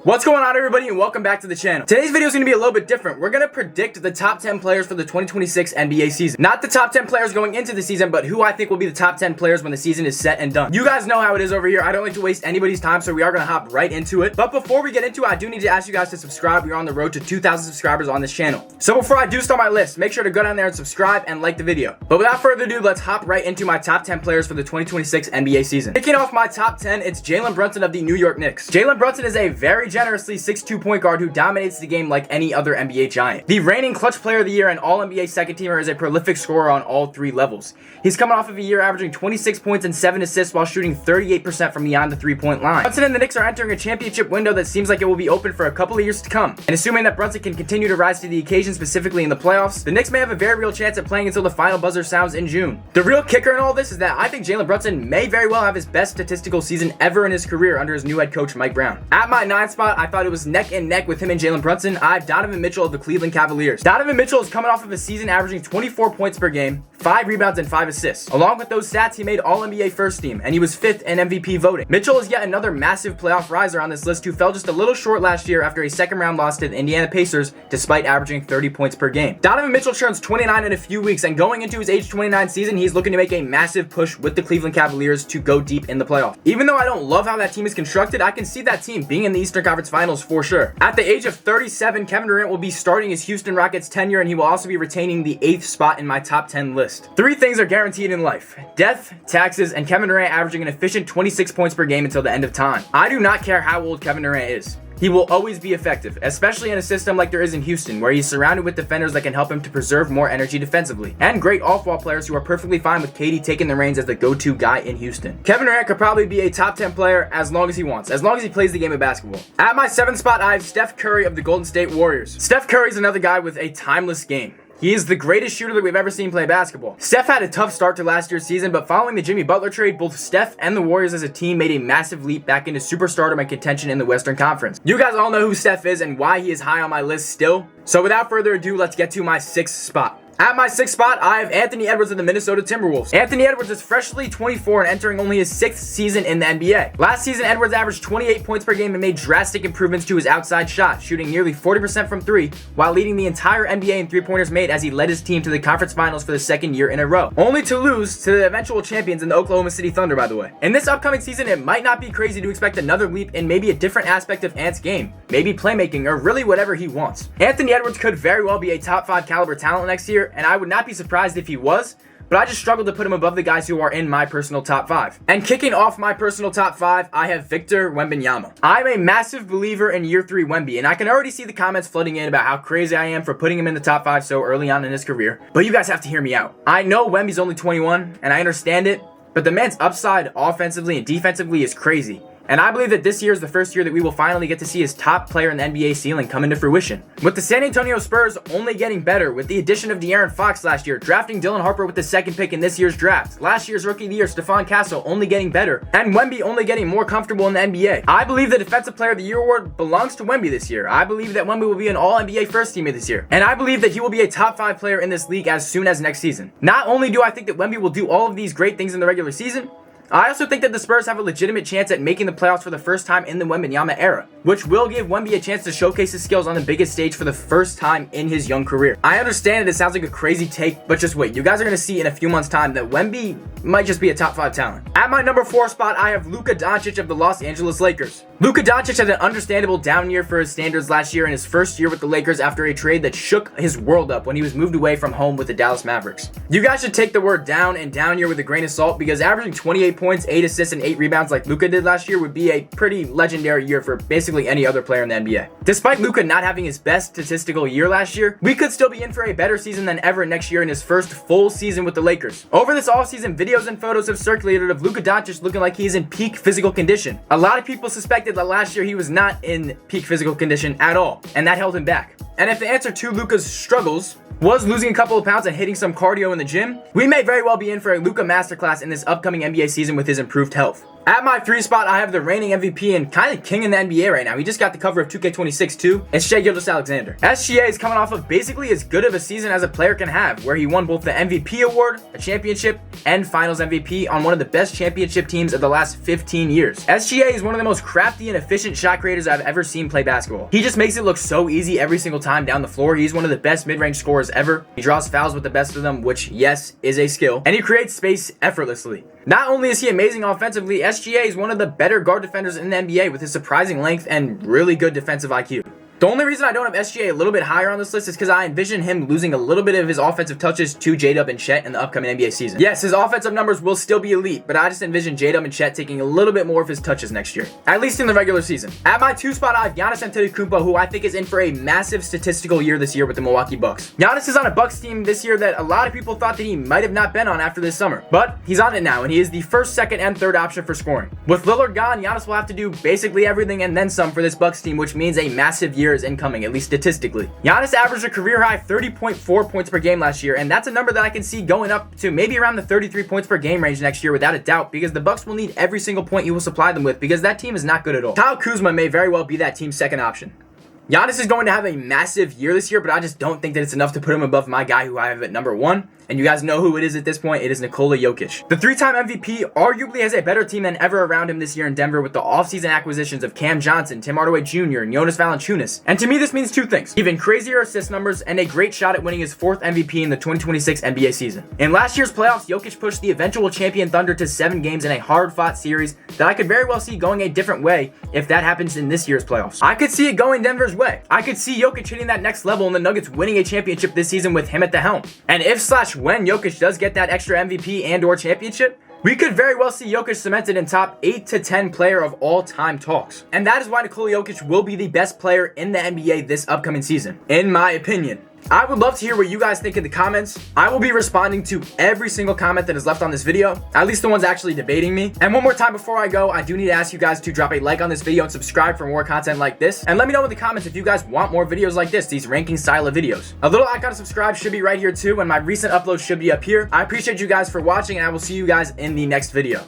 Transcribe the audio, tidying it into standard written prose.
What's going on, everybody, and welcome back to the channel. Today's video is going to be a little bit different. We're going to predict the top 10 players for the 2026 NBA season. Not the top 10 players going into the season, but who I think will be the top 10 players when the season is set and done. You guys know how it is over here. I don't like to waste anybody's time, so we are going to hop right into it. But before we get into it, I do need to ask you guys to subscribe. We're on the road to 2,000 subscribers on this channel. So before I do start my list, make sure to go down there and subscribe and like the video. But without further ado, let's hop right into my top 10 players for the 2026 NBA season. Kicking off my top 10, it's Jalen Brunson of the New York Knicks. Jalen Brunson is a very generously 6'2" point guard who dominates the game like any other NBA giant. The reigning clutch player of the year and all-NBA second teamer, is a prolific scorer on all three levels. He's coming off of a year averaging 26 points and 7 assists while shooting 38% from beyond the three-point line. Brunson and the Knicks are entering a championship window that seems like it will be open for a couple of years to come. And assuming that Brunson can continue to rise to the occasion, specifically in the playoffs, the Knicks may have a very real chance at playing until the final buzzer sounds in June. The real kicker in all this is that I think Jalen Brunson may very well have his best statistical season ever in his career under his new head coach, Mike Brown. At my 9th spot, I thought it was neck and neck with him and Jalen Brunson. I have Donovan Mitchell of the Cleveland Cavaliers. Donovan Mitchell is coming off of a season averaging 24 points per game, 5 rebounds and 5 assists. Along with those stats, he made All-NBA first team, and he was 5th in MVP voting. Mitchell is yet another massive playoff riser on this list who fell just a little short last year after a second-round loss to the Indiana Pacers despite averaging 30 points per game. Donovan Mitchell turns 29 in a few weeks, and going into his age 29 season, he's looking to make a massive push with the Cleveland Cavaliers to go deep in the playoffs. Even though I don't love how that team is constructed, I can see that team being in the Eastern Conference Finals for sure. At the age of 37, Kevin Durant will be starting his Houston Rockets tenure, and he will also be retaining the 8th spot in my top 10 list. 3 things are guaranteed in life: death, taxes, and Kevin Durant averaging an efficient 26 points per game until the end of time. I do not care how old Kevin Durant is. He will always be effective, especially in a system like there is in Houston, where he's surrounded with defenders that can help him to preserve more energy defensively, and great off-ball players who are perfectly fine with KD taking the reins as the go-to guy in Houston. Kevin Durant could probably be a top 10 player as long as he wants, as long as he plays the game of basketball. At my 7th spot, I have Steph Curry of the Golden State Warriors. Steph Curry is another guy with a timeless game. He is the greatest shooter that we've ever seen play basketball. Steph had a tough start to last year's season, but following the Jimmy Butler trade, both Steph and the Warriors as a team made a massive leap back into superstardom and contention in the Western Conference. You guys all know who Steph is and why he is high on my list still. So without further ado, let's get to my 6th spot. At my 6th spot, I have Anthony Edwards of the Minnesota Timberwolves. Anthony Edwards is freshly 24 and entering only his 6th season in the NBA. Last season, Edwards averaged 28 points per game and made drastic improvements to his outside shot, shooting nearly 40% from 3, while leading the entire NBA in three-pointers made as he led his team to the conference finals for the 2nd year in a row, only to lose to the eventual champions in the Oklahoma City Thunder, by the way. In this upcoming season, it might not be crazy to expect another leap in maybe a different aspect of Ant's game, maybe playmaking, or really whatever he wants. Anthony Edwards could very well be a top 5 caliber talent next year, and I would not be surprised if he was, but I just struggled to put him above the guys who are in my personal top 5. And kicking off my personal top 5, I have Victor Wembanyama. I'm a massive believer in year 3 Wemby, and I can already see the comments flooding in about how crazy I am for putting him in the top 5 so early on in his career, but you guys have to hear me out. I know Wemby's only 21, and I understand it, but the man's upside offensively and defensively is crazy. And I believe that this year is the first year that we will finally get to see his top player in the NBA ceiling come into fruition. With the San Antonio Spurs only getting better, with the addition of De'Aaron Fox last year, drafting Dylan Harper with the 2nd pick in this year's draft, last year's Rookie of the Year Stephon Castle only getting better, and Wemby only getting more comfortable in the NBA. I believe the Defensive Player of the Year award belongs to Wemby this year. I believe that Wemby will be an All-NBA first teamer this year, and I believe that he will be a top 5 player in this league as soon as next season. Not only do I think that Wemby will do all of these great things in the regular season, I also think that the Spurs have a legitimate chance at making the playoffs for the first time in the Wembanyama era, which will give Wemby a chance to showcase his skills on the biggest stage for the first time in his young career. I understand that it sounds like a crazy take, but just wait. You guys are going to see in a few months' time that Wemby might just be a top 5 talent. At my number 4 spot, I have Luka Doncic of the Los Angeles Lakers. Luka Doncic had an understandable down year for his standards last year in his first year with the Lakers after a trade that shook his world up when he was moved away from home with the Dallas Mavericks. You guys should take the word down and down year with a grain of salt, because averaging 28 points, 8 assists, and 8 rebounds like Luka did last year would be a pretty legendary year for basically any other player in the NBA. Despite Luka not having his best statistical year last year, we could still be in for a better season than ever next year in his first full season with the Lakers. Over this offseason, videos and photos have circulated of Luka Doncic looking like he's in peak physical condition. A lot of people suspected that last year he was not in peak physical condition at all, and that held him back. And if the answer to Luka's struggles was losing a couple of pounds and hitting some cardio in the gym, we may very well be in for a Luka masterclass in this upcoming NBA season with his improved health. At my 3 spot, I have the reigning MVP and kind of king in the NBA right now. He just got the cover of 2K26 too. It's Shai Gilgeous-Alexander. SGA is coming off of basically as good of a season as a player can have, where he won both the MVP award, a championship, and finals MVP on one of the best championship teams of the last 15 years. SGA is one of the most crafty and efficient shot creators I've ever seen play basketball. He just makes it look so easy every single time down the floor. He's one of the best mid-range scorers ever. He draws fouls with the best of them, which, yes, is a skill. And he creates space effortlessly. Not only is he amazing offensively, SGA is one of the better guard defenders in the NBA with his surprising length and really good defensive IQ. The only reason I don't have SGA a little bit higher on this list is because I envision him losing a little bit of his offensive touches to J-Dub and Chet in the upcoming NBA season. Yes, his offensive numbers will still be elite, but I just envision J-Dub and Chet taking a little bit more of his touches next year, at least in the regular season. At my 2 spot, I have Giannis Antetokounmpo, who I think is in for a massive statistical year this year with the Milwaukee Bucks. Giannis is on a Bucks team this year that a lot of people thought that he might have not been on after this summer, but he's on it now, and he is the first, second, and third option for scoring. With Lillard gone, Giannis will have to do basically everything and then some for this Bucks team, which means a massive year is incoming, at least statistically. Giannis averaged a career high 30.4 points per game last year, and that's a number that I can see going up to maybe around the 33 points per game range next year without a doubt, because the Bucks will need every single point you will supply them with, because that team is not good at all. Kyle Kuzma may very well be that team's second option. Giannis is going to have a massive year this year, but I just don't think that it's enough to put him above my guy who I have at number 1. And you guys know who it is at this point. It is Nikola Jokic. The 3-time MVP arguably has a better team than ever around him this year in Denver with the offseason acquisitions of Cam Johnson, Tim Hardaway Jr., and Jonas Valanciunas. And to me, this means 2 things. Even crazier assist numbers and a great shot at winning his 4th MVP in the 2026 NBA season. In last year's playoffs, Jokic pushed the eventual champion Thunder to 7 games in a hard-fought series that I could very well see going a different way if that happens in this year's playoffs. I could see it going Denver's way. I could see Jokic hitting that next level and the Nuggets winning a championship this season with him at the helm. And when Jokic does get that extra MVP and or championship, we could very well see Jokic cemented in top 8 to 10 player of all time talks. And that is why Nikola Jokic will be the best player in the NBA this upcoming season, in my opinion. I would love to hear what you guys think in the comments. I will be responding to every single comment that is left on this video, at least the ones actually debating me. And one more time before I go, I do need to ask you guys to drop a like on this video and subscribe for more content like this. And let me know in the comments if you guys want more videos like this, these ranking style of videos. A little icon to subscribe should be right here too, and my recent uploads should be up here. I appreciate you guys for watching, and I will see you guys in the next video.